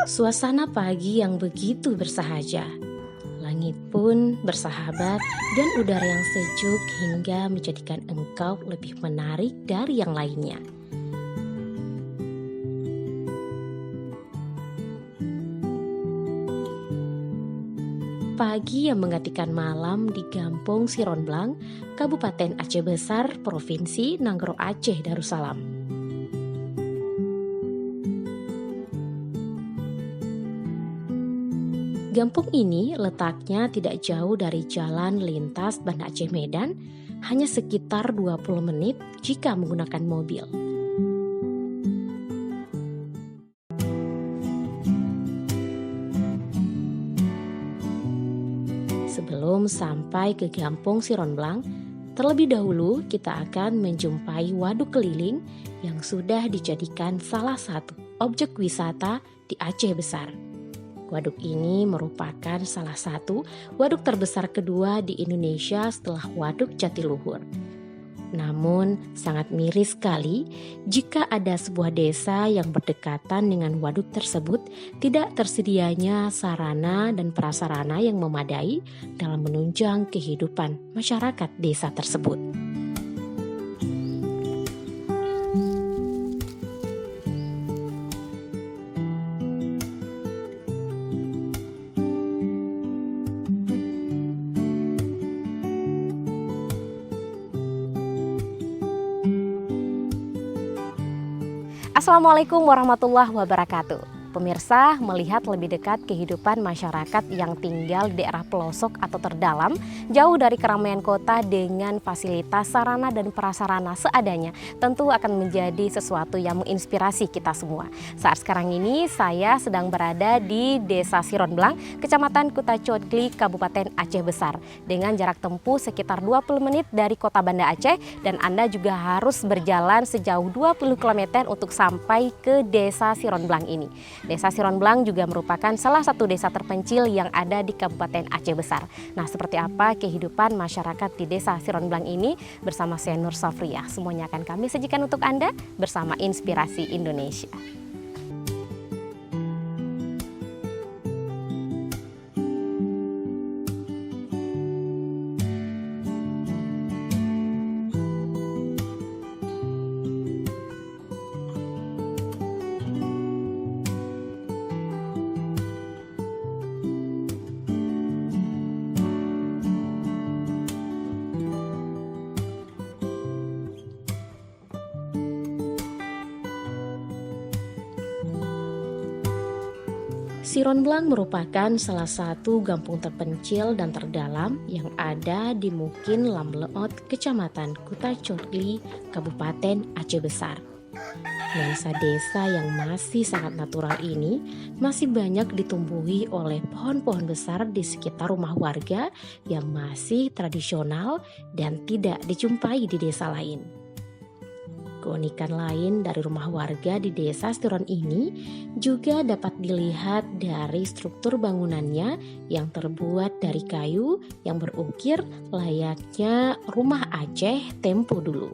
Suasana pagi yang begitu bersahaja. Langit pun bersahabat dan udara yang sejuk hingga menjadikan engkau lebih menarik dari yang lainnya. Pagi yang menggantikan malam di Gampong Sironblang, Kabupaten Aceh Besar, Provinsi Nanggro Aceh Darussalam. Gampong ini letaknya tidak jauh dari jalan lintas Banda Aceh Medan, hanya sekitar 20 menit jika menggunakan mobil. Sebelum sampai ke Gampong Sironblang, terlebih dahulu kita akan menjumpai waduk keliling yang sudah dijadikan salah satu objek wisata di Aceh Besar. Waduk ini merupakan salah satu waduk terbesar kedua di Indonesia setelah Waduk Jatiluhur. Namun sangat miris sekali jika ada sebuah desa yang berdekatan dengan waduk tersebut tidak tersedianya sarana dan prasarana yang memadai dalam menunjang kehidupan masyarakat desa tersebut. Assalamualaikum warahmatullahi wabarakatuh. Pemirsa, melihat lebih dekat kehidupan masyarakat yang tinggal di daerah pelosok atau terdalam, jauh dari keramaian kota dengan fasilitas sarana dan prasarana seadanya, tentu akan menjadi sesuatu yang menginspirasi kita semua. Saat sekarang ini, saya sedang berada di Desa Sironblang, Kecamatan Kutacodli, Kabupaten Aceh Besar, dengan jarak tempuh sekitar 20 menit dari kota Banda Aceh, dan Anda juga harus berjalan sejauh 20 km untuk sampai ke Desa Sironblang ini. Desa Sironblang juga merupakan salah satu desa terpencil yang ada di Kabupaten Aceh Besar. Nah, seperti apa kehidupan masyarakat di Desa Sironblang ini bersama saya Nur Safriyah. Semuanya akan kami sajikan untuk Anda bersama Inspirasi Indonesia. Sironblang merupakan salah satu kampung terpencil dan terdalam yang ada di Mukin Lamleot, Kecamatan Kutacodli, Kabupaten Aceh Besar. Nuansa desa yang masih sangat natural ini masih banyak ditumbuhi oleh pohon-pohon besar di sekitar rumah warga yang masih tradisional dan tidak dijumpai di desa lain. Keunikan lain dari rumah warga di desa Siron ini juga dapat dilihat dari struktur bangunannya yang terbuat dari kayu yang berukir layaknya rumah Aceh tempo dulu.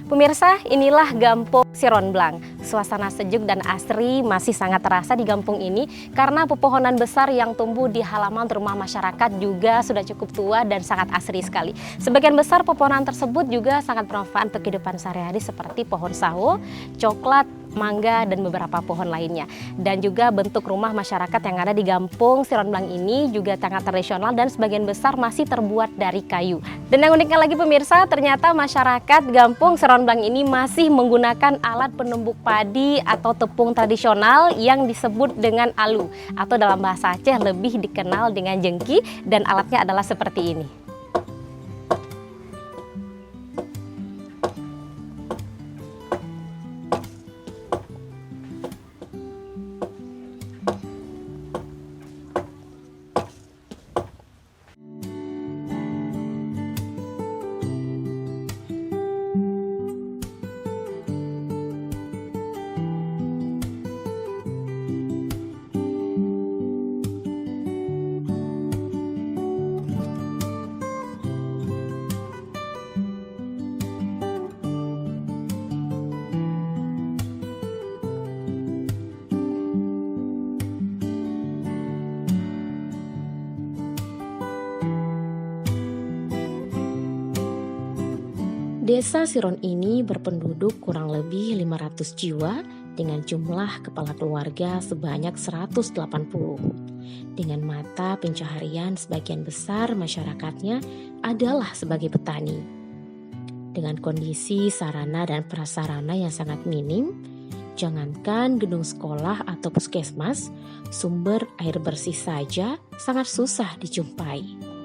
Pemirsa, inilah Gampong Sironblang. Suasana sejuk dan asri masih sangat terasa di kampung ini karena pepohonan besar yang tumbuh di halaman rumah masyarakat juga sudah cukup tua dan sangat asri sekali. Sebagian besar pepohonan tersebut juga sangat bermanfaat untuk kehidupan sehari-hari seperti pohon sawo, coklat, mangga, dan beberapa pohon lainnya. Dan juga bentuk rumah masyarakat yang ada di Gampong Sironblang ini juga sangat tradisional dan sebagian besar masih terbuat dari kayu. Dan yang uniknya lagi pemirsa, ternyata masyarakat Gampong Sironblang ini masih menggunakan alat penumbuk padi atau tepung tradisional yang disebut dengan alu, atau dalam bahasa Aceh lebih dikenal dengan jengki, dan alatnya adalah seperti ini. Desa Siron ini berpenduduk kurang lebih 500 jiwa dengan jumlah kepala keluarga sebanyak 180. Dengan mata pencaharian sebagian besar masyarakatnya adalah sebagai petani. Dengan kondisi sarana dan prasarana yang sangat minim, jangankan gedung sekolah atau puskesmas, sumber air bersih saja sangat susah dijumpai.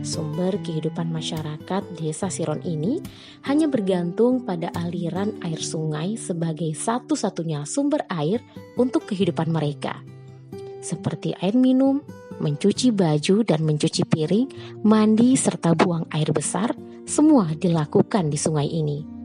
Sumber kehidupan masyarakat Desa Siron ini hanya bergantung pada aliran air sungai sebagai satu-satunya sumber air untuk kehidupan mereka. Seperti air minum, mencuci baju dan mencuci piring, mandi serta buang air besar, semua dilakukan di sungai ini.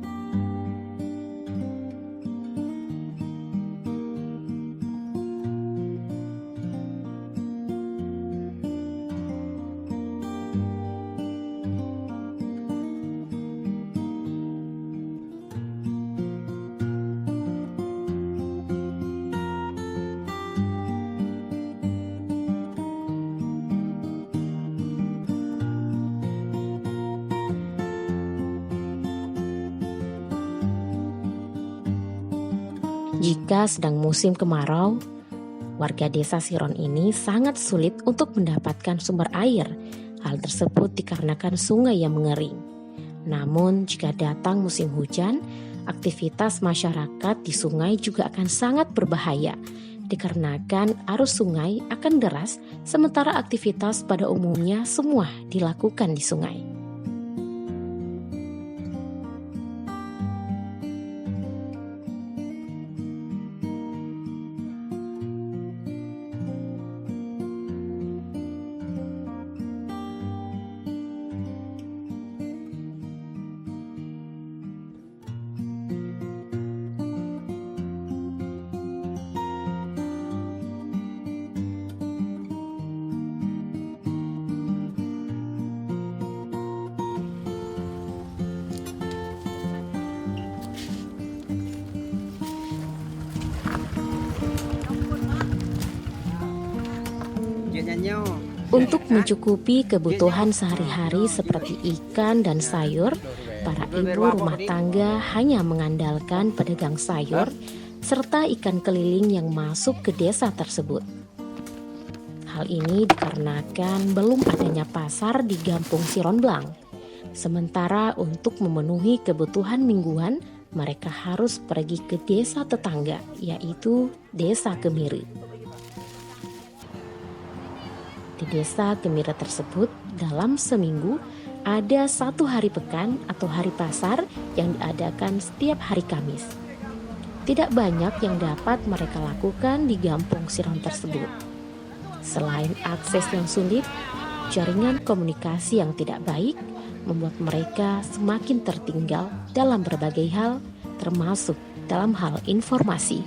Jika sedang musim kemarau, warga Desa Siron ini sangat sulit untuk mendapatkan sumber air. Hal tersebut dikarenakan sungai yang mengering. Namun jika datang musim hujan, aktivitas masyarakat di sungai juga akan sangat berbahaya. Dikarenakan arus sungai akan deras, sementara aktivitas pada umumnya semua dilakukan di sungai. Untuk mencukupi kebutuhan sehari-hari seperti ikan dan sayur, para ibu rumah tangga hanya mengandalkan pedagang sayur serta ikan keliling yang masuk ke desa tersebut. Hal ini dikarenakan belum adanya pasar di Gampung Siron Blang. Sementara untuk memenuhi kebutuhan mingguan, mereka harus pergi ke desa tetangga, yaitu Desa Kemiri. Di Desa Kemiri tersebut, dalam seminggu ada 1 hari pekan atau hari pasar yang diadakan setiap hari Kamis. Tidak banyak yang dapat mereka lakukan di Gampung Siron tersebut. Selain akses yang sulit, jaringan komunikasi yang tidak baik membuat mereka semakin tertinggal dalam berbagai hal, termasuk dalam hal informasi.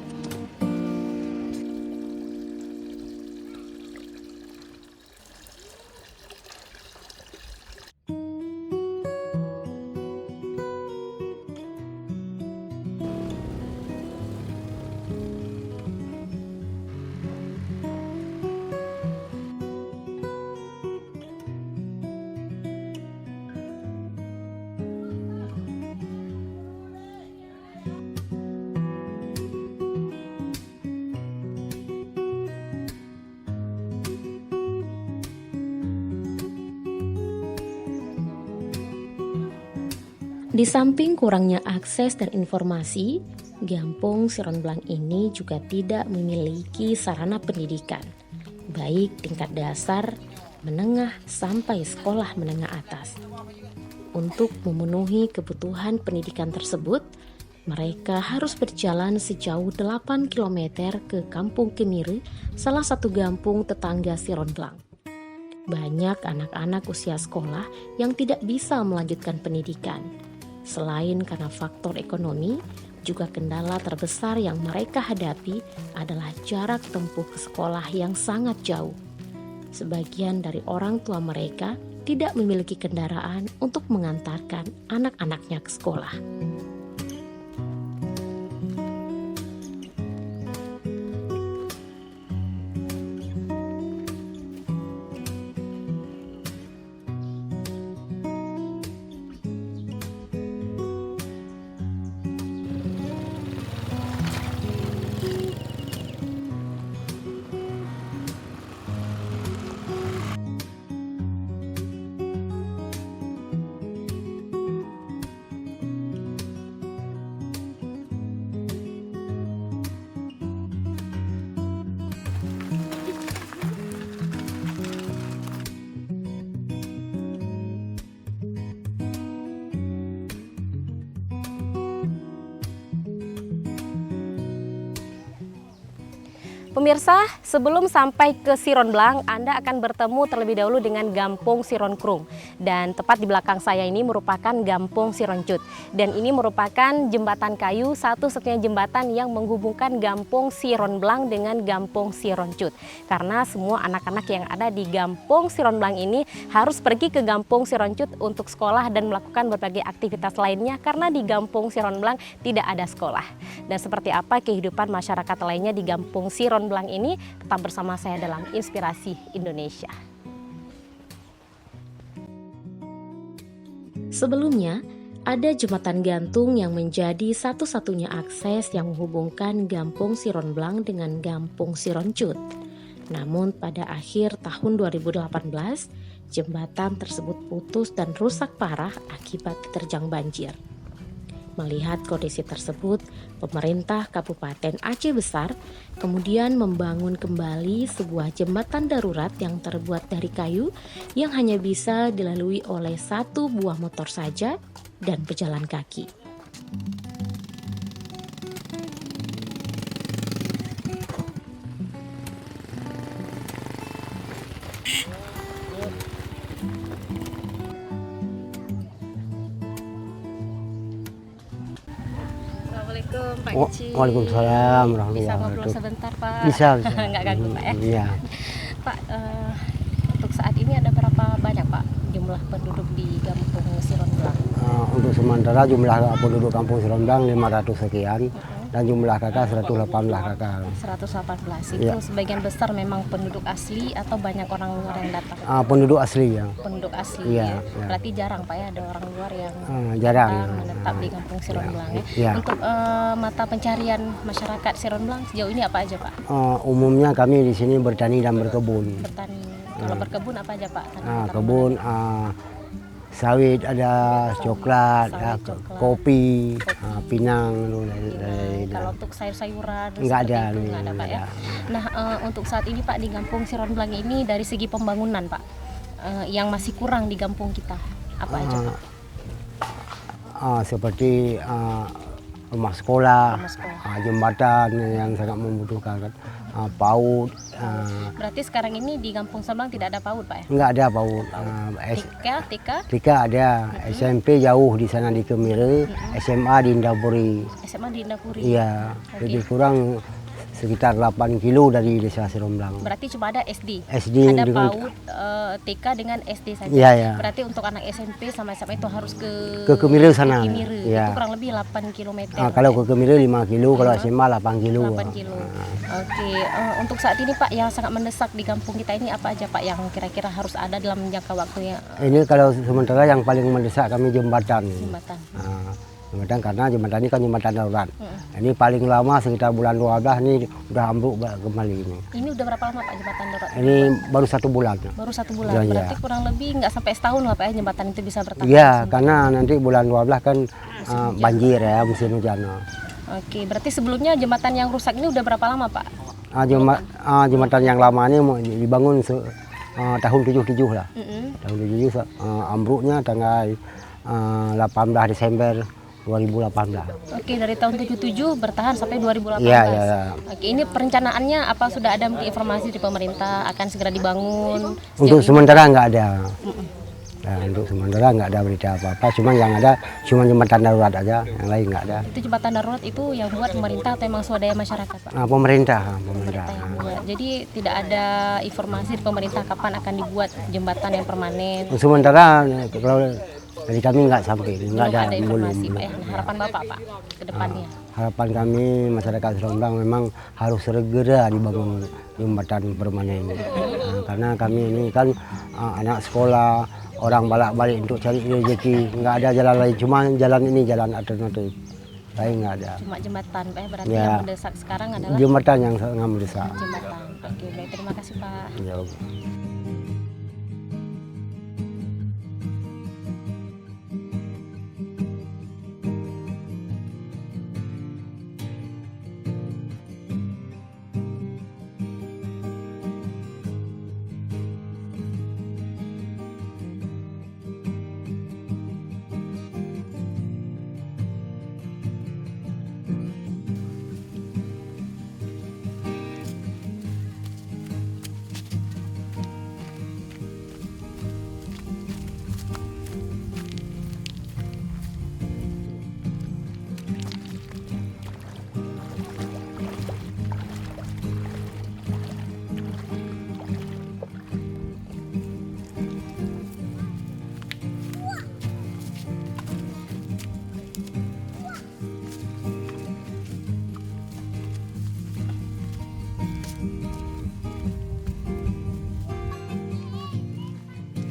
Di samping kurangnya akses dan informasi, Gampung Siron Blang ini juga tidak memiliki sarana pendidikan, baik tingkat dasar, menengah, sampai sekolah menengah atas. Untuk memenuhi kebutuhan pendidikan tersebut, mereka harus berjalan sejauh 8 km ke Kampung Kemiri, salah satu gampung tetangga Siron Blang. Banyak anak-anak usia sekolah yang tidak bisa melanjutkan pendidikan. Selain karena faktor ekonomi, juga kendala terbesar yang mereka hadapi adalah jarak tempuh ke sekolah yang sangat jauh. Sebagian dari orang tua mereka tidak memiliki kendaraan untuk mengantarkan anak-anaknya ke sekolah. Pemirsa, sebelum sampai ke Siron Blang, Anda akan bertemu terlebih dahulu dengan Gampong Siron Krung. Dan tepat di belakang saya ini merupakan Gampong Siron Cut. Dan ini merupakan jembatan kayu, satu-satunya jembatan yang menghubungkan Gampong Siron Blang dengan Gampong Siron Cut. Karena semua anak-anak yang ada di Gampong Siron Blang ini harus pergi ke Gampong Siron Cut untuk sekolah dan melakukan berbagai aktivitas lainnya karena di Gampong Siron Blang tidak ada sekolah. Dan seperti apa kehidupan masyarakat lainnya di Gampong Siron Blang ini, tetap bersama saya dalam Inspirasi Indonesia. Sebelumnya, ada jembatan gantung yang menjadi satu-satunya akses yang menghubungkan Gampong Siron Blang dengan Gampong Siron Cut. Namun pada akhir tahun 2018, jembatan tersebut putus dan rusak parah akibat diterjang banjir. Melihat kondisi tersebut, pemerintah Kabupaten Aceh Besar kemudian membangun kembali sebuah jembatan darurat yang terbuat dari kayu yang hanya bisa dilalui oleh satu buah motor saja dan pejalan kaki. Assalamualaikum Pak Gici. Waalaikumsalam warahmatullahi Bisa ngobrol wabarakatuh. sebentar Pak? Bisa. Nggak ganggu Pak ya? Iya. Pak, untuk saat ini ada berapa banyak Pak jumlah penduduk di Gampong Siron Blang? Untuk sementara jumlah penduduk Kampung Siron Blang 500 sekian dan jumlah kakak 118 kakak. 118, itu Ya. sebagian besar memang penduduk asli atau banyak orang luar yang datang? Penduduk asli ya. Penduduk asli Iya, ya. iya. Berarti jarang Pak ya ada orang luar yang Jarang. datang menetap di Kampung Siron Iya. Blang ya. Iya. Untuk mata pencarian masyarakat Siron Blang sejauh ini apa aja Pak? Umumnya kami di sini bertani dan berkebun. Bertani. Kalau berkebun apa aja Pak? Kebun sawit ada, coklat, Sawit, coklat. kopi, pinang. Kalau untuk sayur-sayuran Nggak seperti ada, itu nggak ada Pak ya. Nah untuk saat ini Pak di Gampong Siron Blang ini dari segi pembangunan Pak yang masih kurang di kampung kita apa aja Pak? Seperti rumah sekolah, Rumah sekolah. jembatan yang sangat membutuhkan, PAUD. Berarti sekarang ini di Gampong Siron Blang tidak ada PAUD Pak ya? Enggak ada PAUD. TK, TK ada, SMP jauh di sana di Kemire, SMA di Indapuri. SMA di Indapuri. Iya, Oke. lebih kurang sekitar 8 kilo dari desa Siron Blang. Berarti cuma ada SD. SD Ada dengan PAUD, TK dengan SD saja. Iya, iya. Berarti untuk anak SMP sama SMA itu harus ke Kemire sana. Kemire. Iya. Itu kurang lebih 8 km. Kalau ke Kemire 5 kilo, kalau SMA 8 kilo. 8 kilo. Oke, untuk saat ini Pak yang sangat mendesak di kampung kita ini apa aja Pak yang kira-kira harus ada dalam jangka waktu yang Ini kalau sementara yang paling mendesak kami jembatan. jembatan? Jembatan karena jembatan ini kan jembatan darurat. Ini paling lama sekitar bulan 12 ini udah ambruk kembali ini. Ini udah berapa lama Pak jembatan darurat? Ini baru 1 bulan. Baru 1 bulan. Iya, iya. Berarti kurang lebih nggak sampai setahun lah Pak ya jembatan itu bisa bertahan. Iya, karena nanti bulan 12 kan banjir ya, musim hujan. Oke, berarti sebelumnya jembatan yang rusak ini udah berapa lama Pak? Jembatan yang lama ini dibangun tahun 77 lah. Tahun 77 ambruknya tanggal 18 Desember 2018. Oke, dari tahun 77 bertahan sampai 2018. Iya, iya, iya. Oke, ini perencanaannya apa sudah ada mungkin informasi di pemerintah akan segera dibangun? Untuk Sejauh ini? sementara nggak ada. Nah, untuk sementara nggak ada berita apa-apa. Cuma yang ada cuma jembatan darurat aja, yang lain nggak ada. Itu jembatan darurat itu yang buat pemerintah atau emang swadaya masyarakat Pak? Pemerintah. Pemerintah yang buat. Jadi tidak ada informasi di pemerintah kapan akan dibuat jembatan yang permanen. Sementara kalau dari kami nggak sampai, nggak Belum ada belum. informasi Pak ya. Nah, harapan Bapak Pak ke depannya. Harapan kami masyarakat Siron Blang memang harus segera dibangun jembatan permanen. Karena kami ini kan anak sekolah, orang balik untuk cari rezeki, nggak ada jalan lain, cuma jalan ini jalan alternatif, lain nggak ada. Cuma jembatan Pak ya. Berarti Ya. yang mendesak sekarang adalah Jembatan yang sangat mendesak. jembatan. Oke, baik, terima kasih Pak. Ya.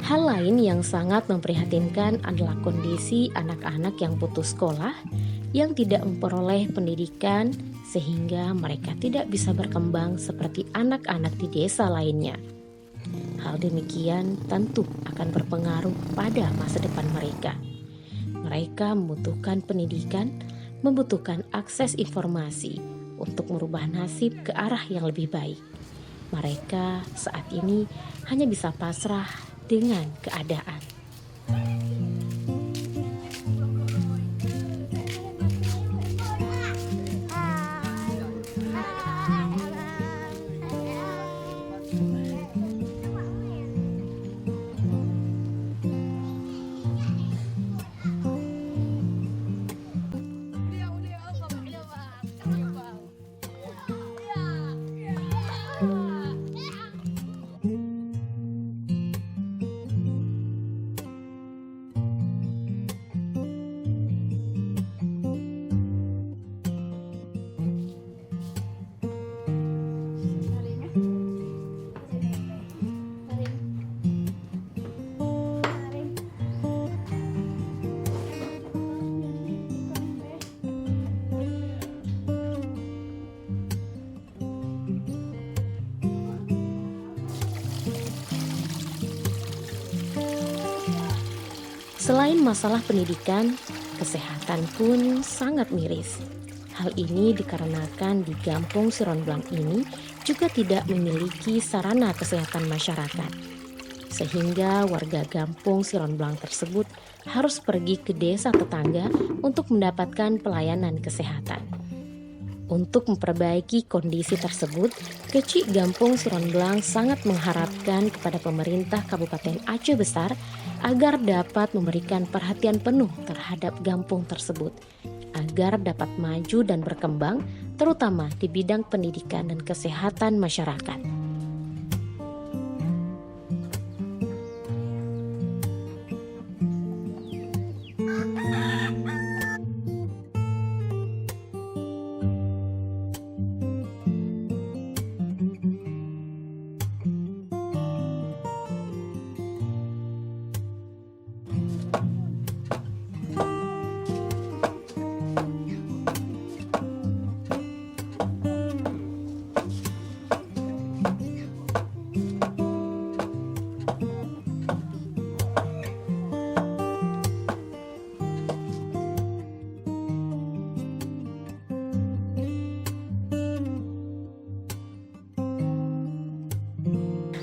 Hal lain yang sangat memprihatinkan adalah kondisi anak-anak yang putus sekolah, yang tidak memperoleh pendidikan sehingga mereka tidak bisa berkembang seperti anak-anak di desa lainnya. Hal demikian tentu akan berpengaruh pada masa depan mereka. Mereka membutuhkan pendidikan, membutuhkan akses informasi untuk merubah nasib ke arah yang lebih baik. Mereka saat ini hanya bisa pasrah dengan keadaan. Selain masalah pendidikan, kesehatan pun sangat miris. Hal ini dikarenakan di Gampong Sironblang ini juga tidak memiliki sarana kesehatan masyarakat. Sehingga warga Gampong Sironblang tersebut harus pergi ke desa tetangga untuk mendapatkan pelayanan kesehatan. Untuk memperbaiki kondisi tersebut, Kecik Gampong Sironblang sangat mengharapkan kepada pemerintah Kabupaten Aceh Besar agar dapat memberikan perhatian penuh terhadap Gampong tersebut, agar dapat maju dan berkembang, terutama di bidang pendidikan dan kesehatan masyarakat.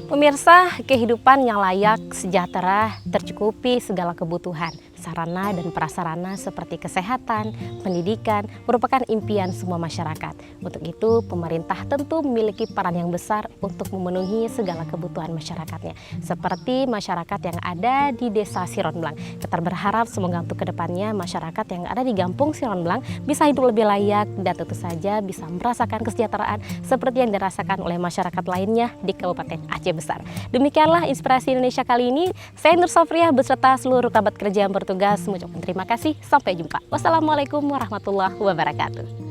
Pemirsa, kehidupan yang layak, sejahtera, tercukupi segala kebutuhan, sarana dan prasarana seperti kesehatan, pendidikan merupakan impian semua masyarakat. Untuk itu, pemerintah tentu memiliki peran yang besar untuk memenuhi segala kebutuhan masyarakatnya, seperti masyarakat yang ada di Desa Sironblang. Kita berharap semoga untuk kedepannya masyarakat yang ada di Gampong Sironblang bisa hidup lebih layak dan tentu saja bisa merasakan kesejahteraan seperti yang dirasakan oleh masyarakat lainnya di Kabupaten Aceh Besar. Demikianlah Inspirasi Indonesia kali ini. Saya Nur Sofriah beserta seluruh kerabat kerja yang bertugas mengucapkan terima kasih. Sampai jumpa. Wassalamualaikum warahmatullahi wabarakatuh.